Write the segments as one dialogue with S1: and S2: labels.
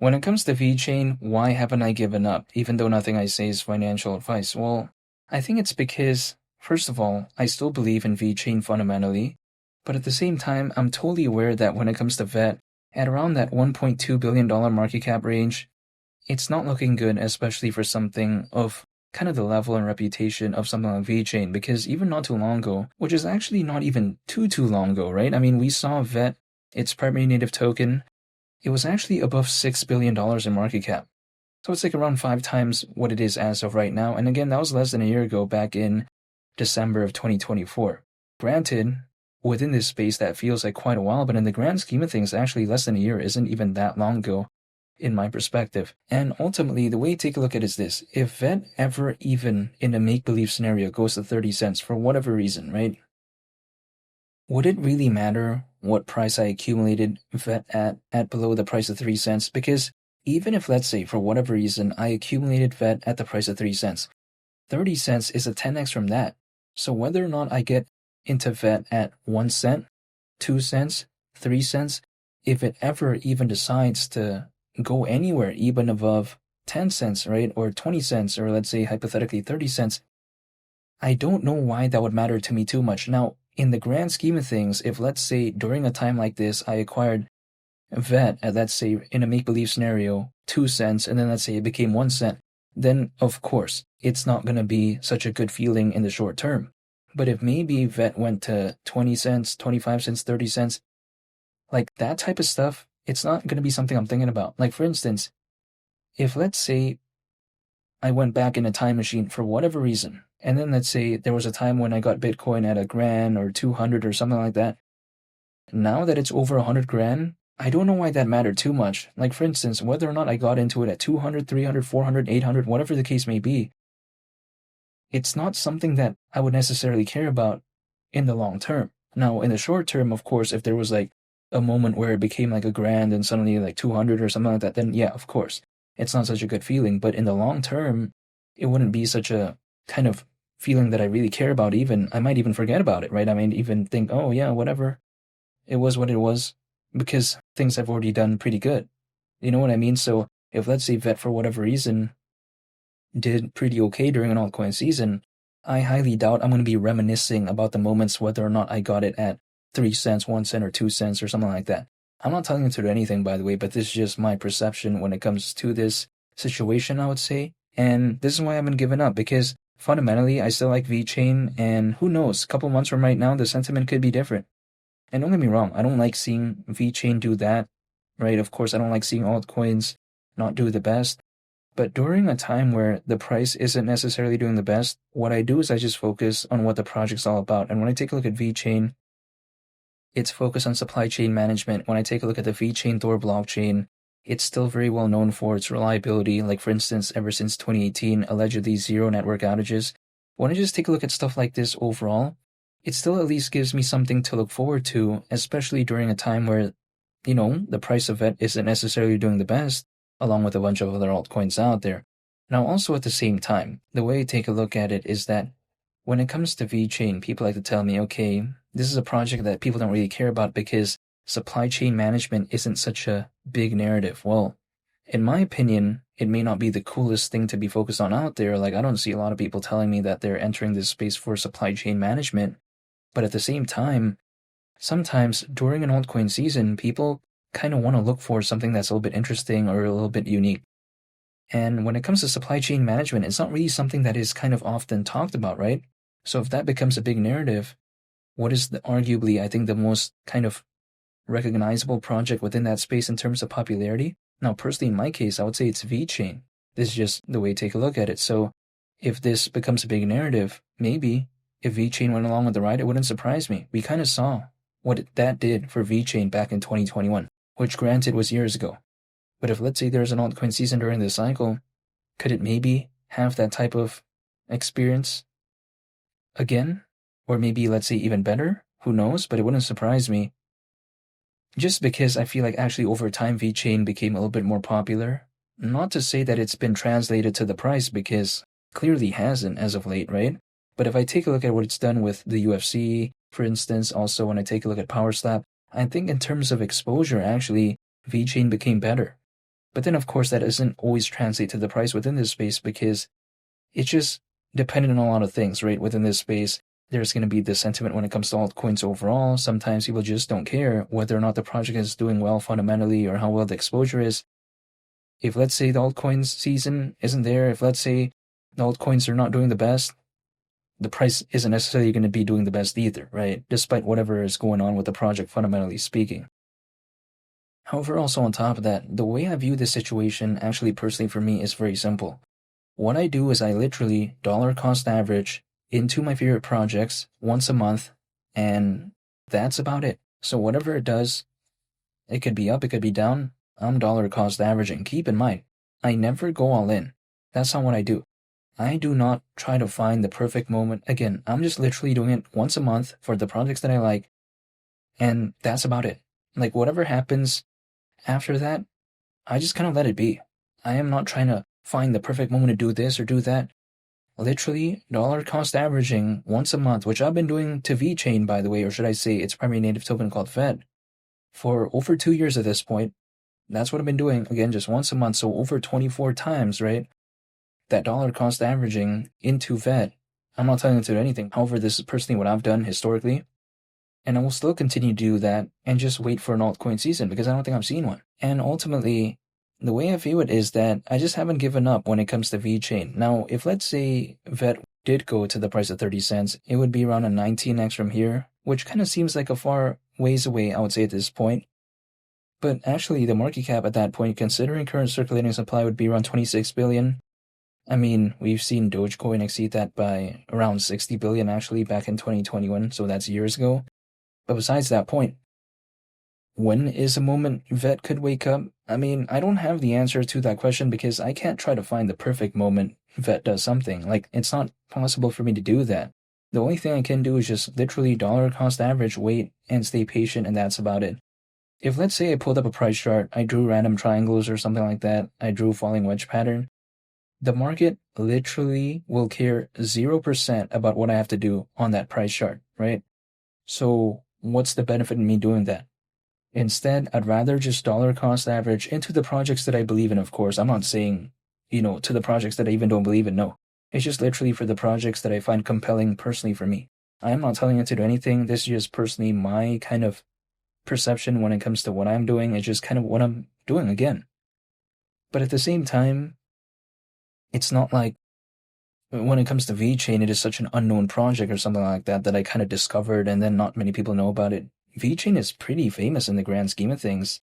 S1: When it comes to VeChain, why haven't I given up, even though nothing I say is financial advice? Well, I think it's because, first of all, I still believe in VeChain fundamentally, but at the same time, I'm totally aware that when it comes to VET, at around that $1.2 billion market cap range, it's not looking good, especially for something of kind of the level and reputation of something like VeChain, because even not too long ago, which is actually not even too long ago, right? I mean, we saw VET, its primary native token, it was actually above $6 billion in market cap. So it's like around 5 times what it is as of right now. And again, that was less than a year ago, back in December of 2024. Granted, within this space, that feels like quite a while, but in the grand scheme of things, actually less than a year isn't even that long ago, in my perspective. And ultimately, the way to take a look at it is this. If VET ever even in a make-believe scenario goes to 30 cents for whatever reason, right? Would it really matter what price I accumulated VET at below the price of 3 cents? Because even if, let's say, for whatever reason, I accumulated VET at the price of 3 cents, 30 cents is a 10x from that. So whether or not I get into VET at 1 cent, 2 cents, 3 cents, if it ever even decides to go anywhere even above 10 cents, right, or 20 cents, or let's say hypothetically 30 cents, I don't know why that would matter to me too much. Now, in the grand scheme of things, if let's say during a time like this, I acquired VET at, let's say, in a make-believe scenario, 2 cents, and then let's say it became 1 cent, then of course, it's not going to be such a good feeling in the short term. But if maybe VET went to 20 cents, 25 cents, 30 cents, like that type of stuff, it's not going to be something I'm thinking about. Like, for instance, if let's say I went back in a time machine for whatever reason, and then let's say there was a time when I got Bitcoin at $1,000 or 200 or something like that. Now that it's over 100 grand, I don't know why that mattered too much. Like, for instance, whether or not I got into it at 200, 300, 400, 800, whatever the case may be, it's not something that I would necessarily care about in the long term. Now, in the short term, of course, if there was like a moment where it became like $1,000 and suddenly like 200 or something like that, then yeah, of course, it's not such a good feeling. But in the long term, it wouldn't be such a kind of feeling that I really care about. Even I might even forget about it, right? I might even think, oh yeah, whatever, it was what it was, because things have already done pretty good. You know what I mean? So if let's say VET for whatever reason did pretty okay during an altcoin season, I highly doubt I'm going to be reminiscing about the moments whether or not I got it at 3 cents, 1 cent, or 2 cents or something like that. I'm not telling you to do anything, by the way, but this is just my perception when it comes to this situation, I would say. And this is why I haven't given up, because fundamentally, I still like VeChain, and who knows, a couple months from right now, the sentiment could be different. And don't get me wrong, I don't like seeing VeChain do that, right? Of course, I don't like seeing altcoins not do the best. But during a time where the price isn't necessarily doing the best, what I do is I just focus on what the project's all about. And when I take a look at VeChain, it's focused on supply chain management. When I take a look at the VeChain Thor blockchain, it's still very well known for its reliability. Like, for instance, ever since 2018, allegedly 0 network outages. When I just take a look at stuff like this overall, it still at least gives me something to look forward to, especially during a time where, you know, the price of VET isn't necessarily doing the best, along with a bunch of other altcoins out there. Now, also at the same time, the way I take a look at it is that when it comes to VeChain, people like to tell me, okay, this is a project that people don't really care about because supply chain management isn't such a big narrative. Well, in my opinion, it may not be the coolest thing to be focused on out there. Like, I don't see a lot of people telling me that they're entering this space for supply chain management. But at the same time, sometimes during an altcoin season, people kind of want to look for something that's a little bit interesting or a little bit unique. And when it comes to supply chain management, it's not really something that is kind of often talked about, right? So if that becomes a big narrative, what is arguably, I think, the most kind of recognizable project within that space in terms of popularity? Now, personally, in my case, I would say it's VeChain. This is just the way to take a look at it. So if this becomes a big narrative, maybe if VeChain went along with the ride, it wouldn't surprise me. We kind of saw what that did for VeChain back in 2021, which granted was years ago. But if, let's say, there's an altcoin season during this cycle, could it maybe have that type of experience again? Or maybe, let's say, even better? Who knows? But it wouldn't surprise me. Just because I feel like actually over time VeChain became a little bit more popular. Not to say that it's been translated to the price, because clearly hasn't as of late, right? But if I take a look at what it's done with the UFC, for instance, also when I take a look at PowerSlap, I think in terms of exposure, actually, VeChain became better. But then, of course, that doesn't always translate to the price within this space because it's just dependent on a lot of things, right? Within this space, there's going to be the sentiment when it comes to altcoins overall. Sometimes people just don't care whether or not the project is doing well fundamentally or how well the exposure is. If, let's say, the altcoins season isn't there, if, let's say, the altcoins are not doing the best, the price isn't necessarily going to be doing the best either, right? Despite whatever is going on with the project, fundamentally speaking. However, also on top of that, the way I view this situation, actually personally for me, is very simple. What I do is I literally dollar cost average into my favorite projects once a month, and that's about it. So whatever it does, it could be up, it could be down, I'm dollar cost averaging. Keep in mind, I never go all in. That's not what I do. I do not try to find the perfect moment. Again, I'm just literally doing it once a month for the projects that I like, and that's about it. Like, whatever happens after that, I just kind of let it be. I am not trying to find the perfect moment to do this or do that. Literally, dollar cost averaging once a month, which I've been doing to VeChain, by the way, or should I say its primary native token called VET, for over 2 years at this point. That's what I've been doing, again, just once a month, so over 24 times, right? That dollar cost averaging into VET. I'm not telling you to do anything. However, this is personally what I've done historically. And I will still continue to do that and just wait for an altcoin season because I don't think I'm seeing one. And ultimately, the way I view it is that I just haven't given up when it comes to VeChain. Now, if let's say VET did go to the price of 30 cents, it would be around a 19x from here, which kind of seems like a far ways away, I would say, at this point. But actually, the market cap at that point, considering current circulating supply, would be around 26 billion. I mean, we've seen Dogecoin exceed that by around 60 billion actually back in 2021, so that's years ago. But besides that point, when is a moment VET could wake up? I mean, I don't have the answer to that question because I can't try to find the perfect moment VET does something. Like, it's not possible for me to do that. The only thing I can do is just literally dollar cost average, wait, and stay patient, and that's about it. If, let's say, I pulled up a price chart, I drew random triangles or something like that, I drew falling wedge pattern, the market literally will care 0% about what I have to do on that price chart, right? So what's the benefit in me doing that? Instead, I'd rather just dollar cost average into the projects that I believe in, of course. I'm not saying, to the projects that I even don't believe in, no. It's just literally for the projects that I find compelling personally for me. I am not telling you to do anything. This is just personally my kind of perception when it comes to what I'm doing. It's just kind of what I'm doing again. But at the same time, it's not like when it comes to VeChain, it is such an unknown project or something like that that I kind of discovered and then not many people know about it. VeChain is pretty famous in the grand scheme of things.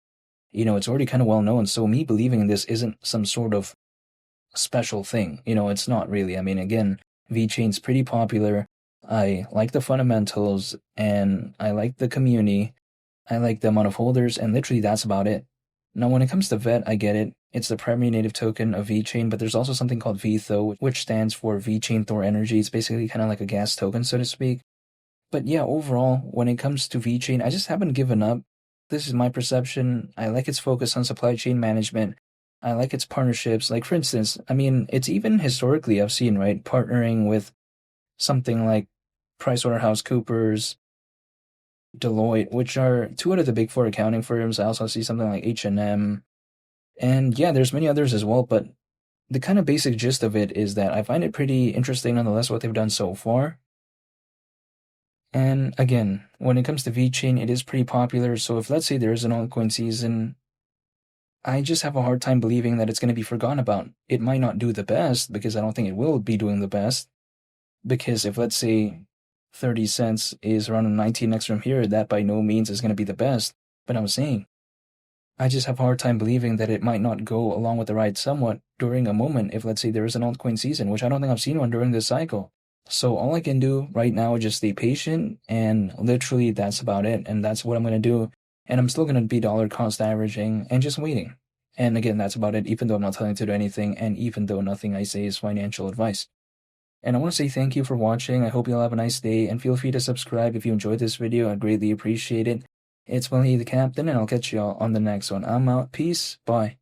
S1: It's already kind of well known. So me believing in this isn't some sort of special thing. It's not really. I mean, again, VeChain's pretty popular. I like the fundamentals and I like the community. I like the amount of holders, and literally that's about it. Now, when it comes to VET, I get it. It's the primary native token of VeChain, but there's also something called VTHO, which stands for VeChain Thor Energy. It's basically kind of like a gas token, so to speak. But yeah, overall, when it comes to VeChain, I just haven't given up. This is my perception. I like its focus on supply chain management. I like its partnerships. Like, for instance, I mean, it's even historically, I've seen, right, partnering with something like PricewaterhouseCoopers, Deloitte, which are two out of the big four accounting firms. I also see something like H&M. And yeah, there's many others as well, but the kind of basic gist of it is that I find it pretty interesting nonetheless what they've done so far. And again, when it comes to VeChain, it is pretty popular, so if let's say there is an altcoin season, I just have a hard time believing that it's going to be forgotten about. It might not do the best, because I don't think it will be doing the best, because if let's say 30 cents is around a 19x from here, that by no means is going to be the best. But I'm saying, I just have a hard time believing that it might not go along with the ride somewhat during a moment if let's say there is an altcoin season, which I don't think I've seen one during this cycle. So all I can do right now is just stay patient, and literally that's about it, and that's what I'm going to do. And I'm still going to be dollar cost averaging and just waiting. And again, that's about it, even though I'm not telling you to do anything, and even though nothing I say is financial advice. And I want to say thank you for watching. I hope you'll have a nice day, and feel free to subscribe if you enjoyed this video. I'd greatly appreciate it. It's Willie the Captain, and I'll catch y'all on the next one. I'm out. Peace. Bye.